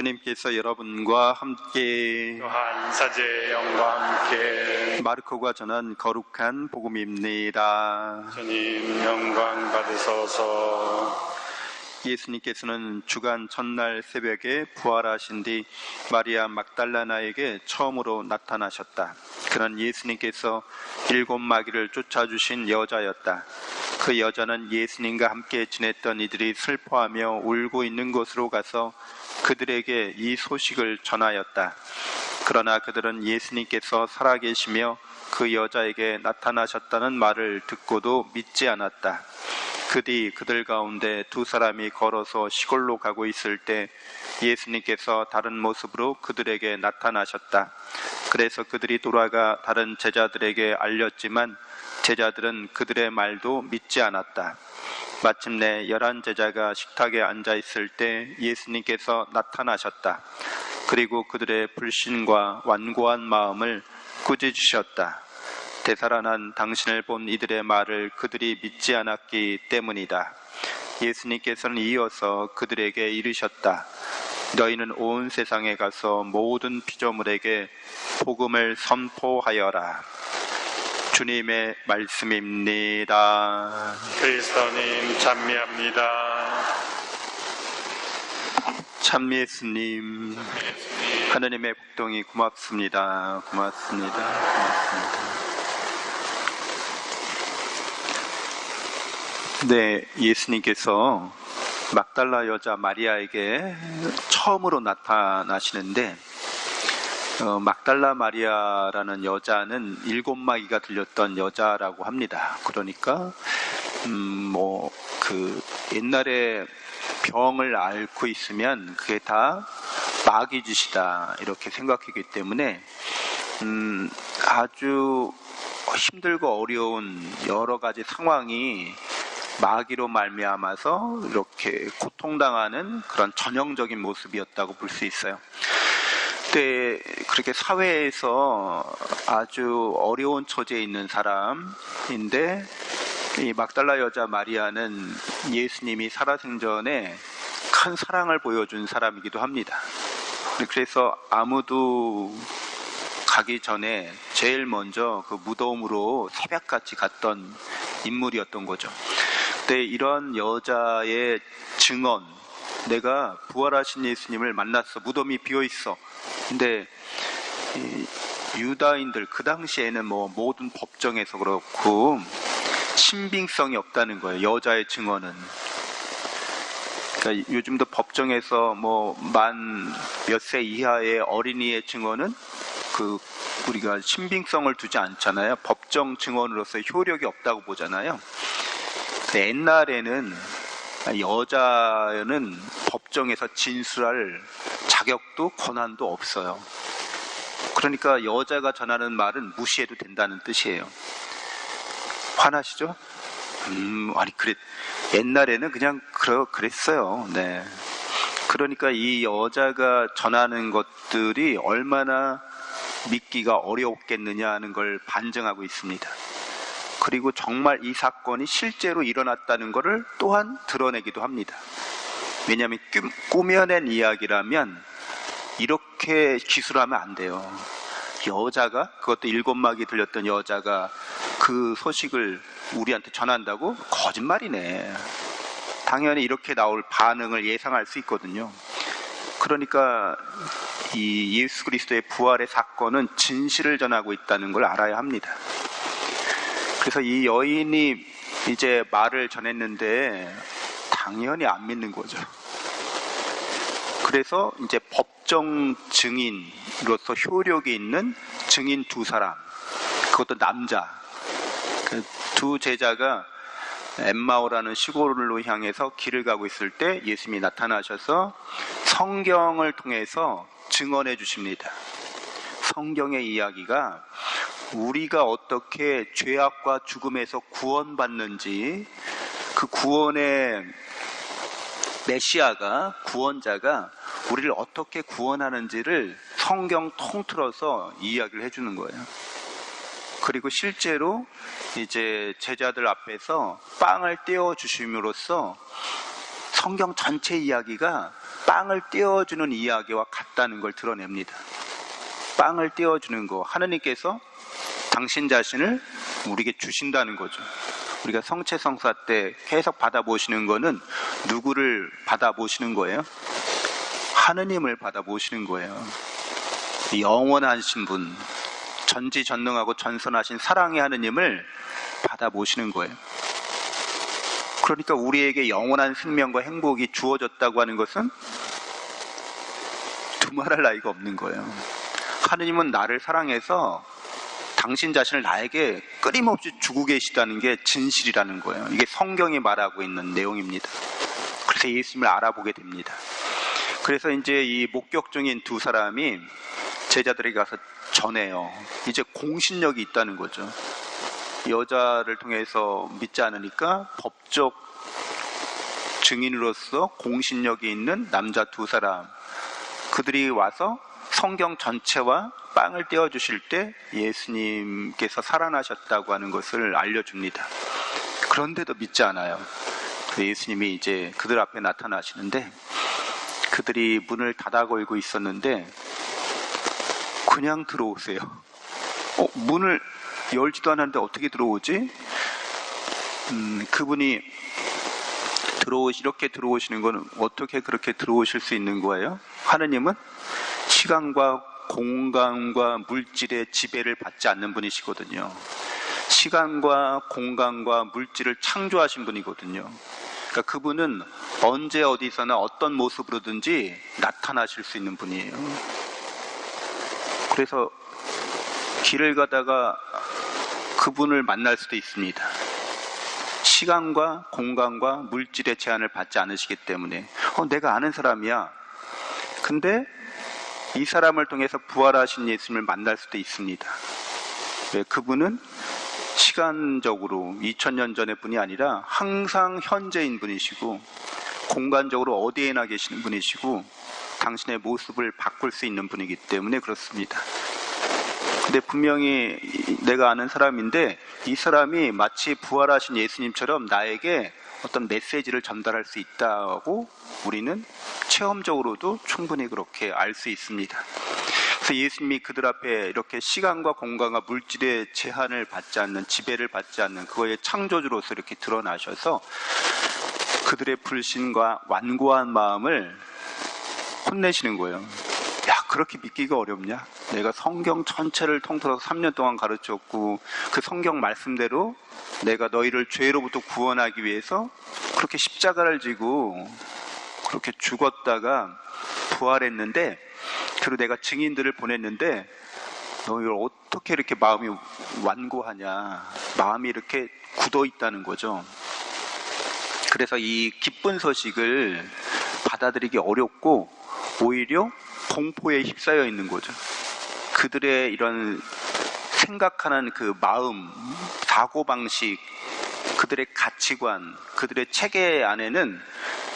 주님께서 여러분과 함께 또한 사제의 영과 함께 마르코가 전한 거룩한 복음입니다. 주님 영광 받으소서. 예수님께서는 주간 첫날 새벽에 부활하신 뒤 마리아 막달라나에게 처음으로 나타나셨다. 그는 예수님께서 7 마귀를 쫓아주신 여자였다. 그 여자는 예수님과 함께 지냈던 이들이 슬퍼하며 울고 있는 곳으로 가서 그들에게 이 소식을 전하였다. 그러나 그들은 예수님께서 살아계시며 그 여자에게 나타나셨다는 말을 듣고도 믿지 않았다. 그 뒤 그들 가운데 2 사람이 걸어서 시골로 가고 있을 때 예수님께서 다른 모습으로 그들에게 나타나셨다. 그래서 그들이 돌아가 다른 제자들에게 알렸지만 제자들은 그들의 말도 믿지 않았다. 마침내 11 제자가 식탁에 앉아 있을 때 예수님께서 나타나셨다. 그리고 그들의 불신과 완고한 마음을 꾸짖으셨다. 되살아난 당신을 본 이들의 말을 그들이 믿지 않았기 때문이다. 예수님께서는 이어서 그들에게 이르셨다. 너희는 온 세상에 가서 모든 피조물에게 복음을 선포하여라. 주님의 말씀입니다. 그리스도님 찬미합니다. 참 예수님, 하느님의 복동이 고맙습니다. 고맙습니다. 네, 예수님께서 막달라 여자 마리아에게 처음으로 나타나시는데 막달라 마리아라는 여자는 7 마귀가 들렸던 여자라고 합니다. 그러니까 옛날에 병을 앓고 있으면 그게 다 마귀 짓이다 이렇게 생각하기 때문에 아주 힘들고 어려운 여러 가지 상황이 마귀로 말미암아서 이렇게 고통당하는 그런 전형적인 모습이었다고 볼 수 있어요. 그때 그렇게 사회에서 아주 어려운 처지에 있는 사람인데 이 막달라 여자 마리아는 예수님이 살아생전에 큰 사랑을 보여준 사람이기도 합니다. 그래서 아무도 가기 전에 제일 먼저 그 무덤으로 새벽같이 갔던 인물이었던 거죠. 그때 이런 여자의 증언, 내가 부활하신 예수님을 만났어. 무덤이 비어있어. 근데 유다인들 그 당시에는 모든 법정에서 그렇고 신빙성이 없다는 거예요. 여자의 증언은. 그러니까 요즘도 법정에서 만 몇 세 이하의 어린이의 증언은 우리가 신빙성을 두지 않잖아요. 법정 증언으로서 효력이 없다고 보잖아요. 근데 옛날에는 여자는 법정에서 진술할 자격도 권한도 없어요. 그러니까 여자가 전하는 말은 무시해도 된다는 뜻이에요. 화나시죠? 아니 옛날에는 그냥 그랬어요. 네. 그러니까 이 여자가 전하는 것들이 얼마나 믿기가 어려웠겠느냐 하는 걸 반증하고 있습니다. 그리고 정말 이 사건이 실제로 일어났다는 것을 또한 드러내기도 합니다. 왜냐하면 꾸며낸 이야기라면 이렇게 기술하면 안 돼요. 여자가, 그것도 7 마귀 들렸던 여자가 그 소식을 우리한테 전한다고? 거짓말이네. 당연히 이렇게 나올 반응을 예상할 수 있거든요. 그러니까 이 예수 그리스도의 부활의 사건은 진실을 전하고 있다는 걸 알아야 합니다. 그래서 이 여인이 이제 말을 전했는데 당연히 안 믿는 거죠. 그래서 이제 법정 증인으로서 효력이 있는 증인 2 사람, 그것도 남자, 그 2 제자가 엠마오라는 시골로 향해서 길을 가고 있을 때 예수님이 나타나셔서 성경을 통해서 증언해 주십니다. 성경의 이야기가 우리가 어떻게 죄악과 죽음에서 구원받는지, 그 구원의 메시아가, 구원자가 우리를 어떻게 구원하는지를 성경 통틀어서 이야기를 해주는 거예요. 그리고 실제로 이제 제자들 앞에서 빵을 떼어 주심으로써 성경 전체 이야기가 빵을 떼어주는 이야기와 같다는 걸 드러냅니다. 빵을 떼어주는 거, 하느님께서 당신 자신을 우리에게 주신다는 거죠. 우리가 성체성사 때 계속 받아보시는 거는 누구를 받아보시는 거예요? 하느님을 받아보시는 거예요. 영원하신 분, 전지전능하고 전선하신 사랑의 하느님을 받아보시는 거예요. 그러니까 우리에게 영원한 생명과 행복이 주어졌다고 하는 것은 두말할 나위가 없는 거예요. 하느님은 나를 사랑해서 당신 자신을 나에게 끊임없이 주고 계시다는 게 진실이라는 거예요. 이게 성경이 말하고 있는 내용입니다. 그래서 예수님을 알아보게 됩니다. 그래서 이제 이 목격 중인 두 사람이 제자들에게 가서 전해요. 이제 공신력이 있다는 거죠. 여자를 통해서 믿지 않으니까 법적 증인으로서 공신력이 있는 남자 두 사람, 그들이 와서 성경 전체와 빵을 떼어주실 때 예수님께서 살아나셨다고 하는 것을 알려줍니다. 그런데도 믿지 않아요. 그래서 예수님이 이제 그들 앞에 나타나시는데, 그들이 문을 닫아 걸고 있었는데 그냥 들어오세요. 문을 열지도 않았는데 어떻게 들어오지? 그분이 이렇게 들어오시는 거는 어떻게 그렇게 들어오실 수 있는 거예요? 하느님은 시간과 공간과 물질의 지배를 받지 않는 분이시거든요. 시간과 공간과 물질을 창조하신 분이거든요. 그러니까 그분은 언제 어디서나 어떤 모습으로든지 나타나실 수 있는 분이에요. 그래서 길을 가다가 그분을 만날 수도 있습니다. 시간과 공간과 물질의 제한을 받지 않으시기 때문에 내가 아는 사람이야. 근데 이 사람을 통해서 부활하신 예수님을 만날 수도 있습니다. 왜? 그분은 시간적으로 2000년 전의 분이 아니라 항상 현재인 분이시고 공간적으로 어디에나 계시는 분이시고 당신의 모습을 바꿀 수 있는 분이기 때문에 그렇습니다. 근데 분명히 내가 아는 사람인데 이 사람이 마치 부활하신 예수님처럼 나에게 어떤 메시지를 전달할 수 있다고 우리는 체험적으로도 충분히 그렇게 알 수 있습니다. 그래서 예수님이 그들 앞에 이렇게 시간과 공간과 물질의 제한을 받지 않는, 지배를 받지 않는 그거의 창조주로서 이렇게 드러나셔서 그들의 불신과 완고한 마음을 혼내시는 거예요. 야, 그렇게 믿기가 어렵냐? 내가 성경 전체를 통틀어서 3년 동안 가르쳤고 그 성경 말씀대로 내가 너희를 죄로부터 구원하기 위해서 그렇게 십자가를 지고 그렇게 죽었다가 부활했는데, 그리고 내가 증인들을 보냈는데 너 이걸 어떻게 이렇게 마음이 완고하냐, 마음이 이렇게 굳어 있다는 거죠. 그래서 이 기쁜 소식을 받아들이기 어렵고 오히려 공포에 휩싸여 있는 거죠. 그들의 이런 생각하는 그 마음, 사고방식, 그들의 가치관, 그들의 체계 안에는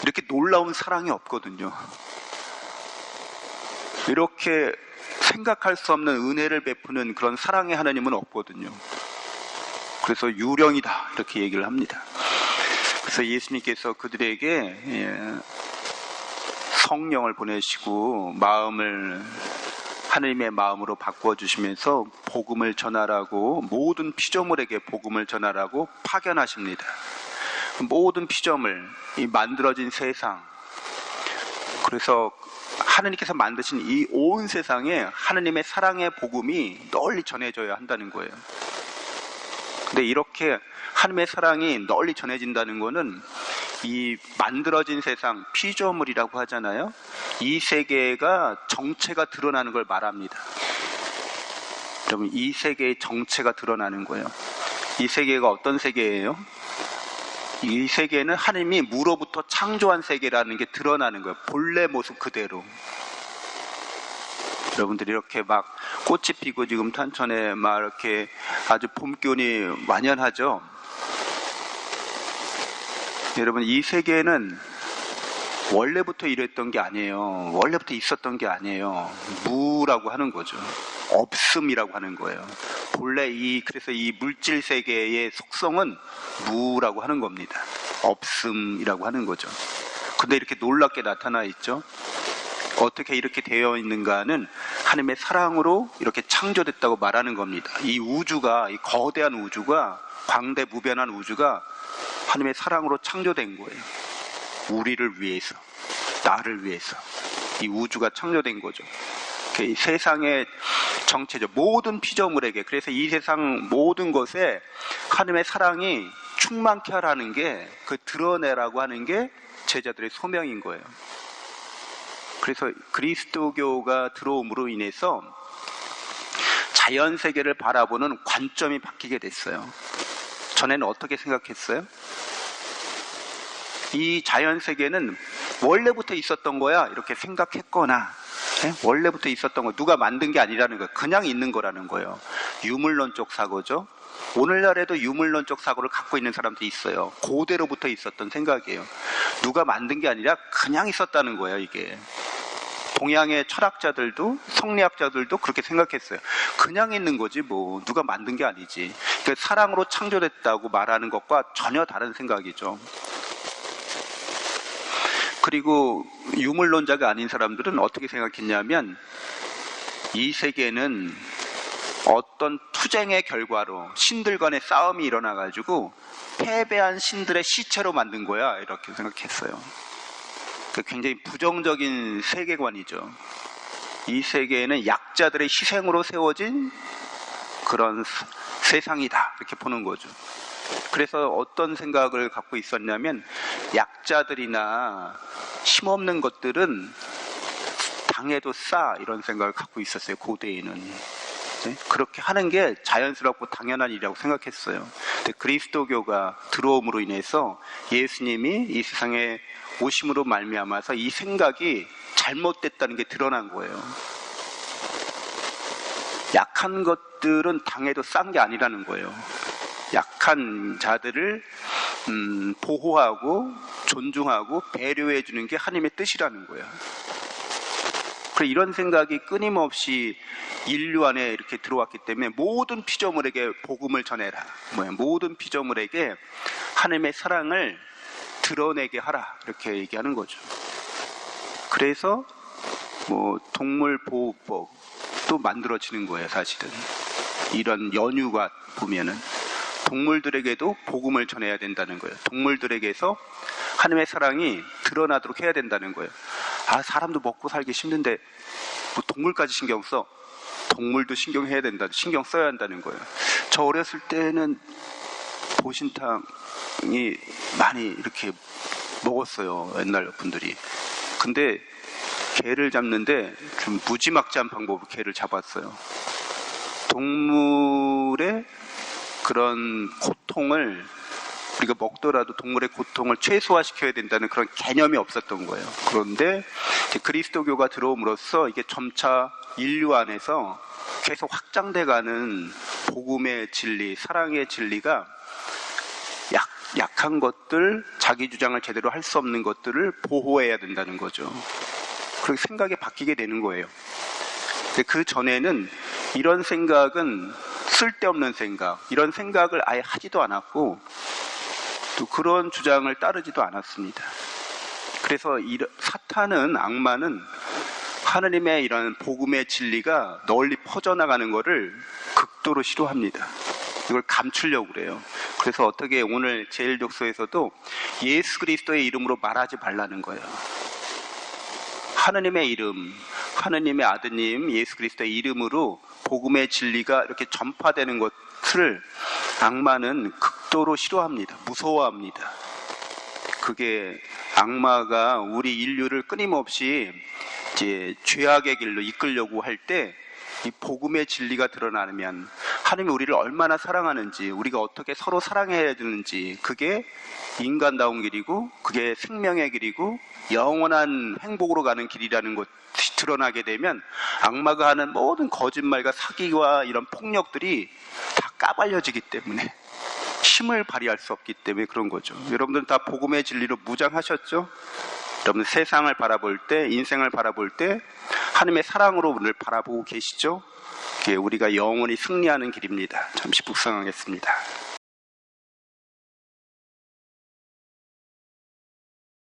이렇게 놀라운 사랑이 없거든요. 이렇게 생각할 수 없는 은혜를 베푸는 그런 사랑의 하나님은 없거든요. 그래서 유령이다 이렇게 얘기를 합니다. 그래서 예수님께서 그들에게 성령을 보내시고 마음을 하느님의 마음으로 바꿔주시면서 복음을 전하라고, 모든 피조물에게 복음을 전하라고 파견하십니다. 모든 피조물, 이 만들어진 세상, 그래서 하느님께서 만드신 이 온 세상에 하느님의 사랑의 복음이 널리 전해져야 한다는 거예요. 근데 이렇게 하느님의 사랑이 널리 전해진다는 거는 이 만들어진 세상, 피조물이라고 하잖아요. 이 세계가 정체가 드러나는 걸 말합니다. 여러분, 이 세계의 정체가 드러나는 거예요. 이 세계가 어떤 세계예요? 이 세계는 하느님이 무로부터 창조한 세계라는 게 드러나는 거예요. 본래 모습 그대로. 여러분들이 이렇게 막 꽃이 피고 지금 탄천에 막 이렇게 아주 봄 기운이 만연하죠. 여러분, 이 세계는 원래부터 이랬던 게 아니에요. 원래부터 있었던 게 아니에요. 무라고 하는 거죠. 없음이라고 하는 거예요. 본래 그래서 이 물질 세계의 속성은 무라고 하는 겁니다. 없음이라고 하는 거죠. 근데 이렇게 놀랍게 나타나 있죠. 어떻게 이렇게 되어 있는가는 하나님의 사랑으로 이렇게 창조됐다고 말하는 겁니다. 이 우주가, 이 거대한 우주가, 광대무변한 우주가 하나님의 사랑으로 창조된 거예요. 우리를 위해서, 나를 위해서 이 우주가 창조된 거죠. 이 세상의 정체죠. 모든 피조물에게, 그래서 이 세상 모든 것에 하나님의 사랑이 충만케 하라는 게, 그 드러내라고 하는 게 제자들의 소명인 거예요. 그래서 그리스도교가 들어옴으로 인해서 자연세계를 바라보는 관점이 바뀌게 됐어요. 전에는 어떻게 생각했어요? 이 자연세계는 원래부터 있었던 거야 이렇게 생각했거나, 원래부터 있었던 거, 누가 만든 게 아니라는 거예요. 그냥 있는 거라는 거예요. 유물론적 사고죠. 오늘날에도 유물론적 사고를 갖고 있는 사람들이 있어요. 고대로부터 있었던 생각이에요. 누가 만든 게 아니라 그냥 있었다는 거예요, 이게. 동양의 철학자들도, 성리학자들도 그렇게 생각했어요. 그냥 있는 거지 뭐, 누가 만든 게 아니지. 그러니까 사랑으로 창조됐다고 말하는 것과 전혀 다른 생각이죠. 그리고 유물론자가 아닌 사람들은 어떻게 생각했냐면, 이 세계는 어떤 투쟁의 결과로 신들 간의 싸움이 일어나가지고 패배한 신들의 시체로 만든 거야 이렇게 생각했어요. 굉장히 부정적인 세계관이죠. 이 세계에는 약자들의 희생으로 세워진 그런 세상이다 이렇게 보는 거죠. 그래서 어떤 생각을 갖고 있었냐면, 약자들이나 힘없는 것들은 당해도 싸 이런 생각을 갖고 있었어요. 고대에는. 그렇게 하는 게 자연스럽고 당연한 일이라고 생각했어요. 근데 그리스도교가 들어옴으로 인해서 예수님이 이 세상에 오심으로 말미암아서 이 생각이 잘못됐다는 게 드러난 거예요. 약한 것들은 당해도 싼 게 아니라는 거예요. 약한 자들을 보호하고 존중하고 배려해 주는 게 하나님의 뜻이라는 거예요. 그래서 이런 생각이 끊임없이 인류 안에 이렇게 들어왔기 때문에 모든 피조물에게 복음을 전해라. 모든 피조물에게 하나님의 사랑을 드러내게 하라. 이렇게 얘기하는 거죠. 그래서 동물보호법도 만들어지는 거예요, 사실은. 이런 연유가 보면은 동물들에게도 복음을 전해야 된다는 거예요. 동물들에게서 하나님의 사랑이 드러나도록 해야 된다는 거예요. 아, 사람도 먹고 살기 힘든데 뭐 동물까지 신경 써? 동물도 신경해야 된다, 신경 써야 한다는 거예요. 저 어렸을 때는 보신탕이 많이 이렇게 먹었어요, 옛날 분들이. 근데 개를 잡는데 좀 무지막지한 방법으로 개를 잡았어요. 동물의 그런 고통을 우리가 먹더라도 동물의 고통을 최소화시켜야 된다는 그런 개념이 없었던 거예요. 그런데 그리스도교가 들어옴으로써 이게 점차 인류 안에서 계속 확장돼가는 복음의 진리, 사랑의 진리가 약한 것들, 자기 주장을 제대로 할 수 없는 것들을 보호해야 된다는 거죠. 그렇게 생각이 바뀌게 되는 거예요. 근데 그 전에는 이런 생각은 쓸데없는 생각, 이런 생각을 아예 하지도 않았고 또 그런 주장을 따르지도 않았습니다. 그래서 사탄은, 악마는 하나님의 이런 복음의 진리가 널리 퍼져나가는 것을 극도로 싫어합니다. 이걸 감추려고 그래요. 그래서 어떻게 오늘 제1독서에서도 예수 그리스도의 이름으로 말하지 말라는 거예요. 하나님의 이름, 하나님의 아드님 예수 그리스도의 이름으로 복음의 진리가 이렇게 전파되는 것을 악마는 극도로 싫어합니다. 무서워합니다. 그게 악마가 우리 인류를 끊임없이 이제 죄악의 길로 이끌려고 할 때 이 복음의 진리가 드러나면 하나님이 우리를 얼마나 사랑하는지, 우리가 어떻게 서로 사랑해야 되는지, 그게 인간다운 길이고 그게 생명의 길이고 영원한 행복으로 가는 길이라는 것이 드러나게 되면 악마가 하는 모든 거짓말과 사기와 이런 폭력들이 다 까발려지기 때문에, 힘을 발휘할 수 없기 때문에 그런 거죠. 여러분들은 다 복음의 진리로 무장하셨죠? 여러분 세상을 바라볼 때, 인생을 바라볼 때 하나님의 사랑으로 오늘 바라보고 계시죠? 그게 우리가 영원히 승리하는 길입니다. 잠시 묵상하겠습니다.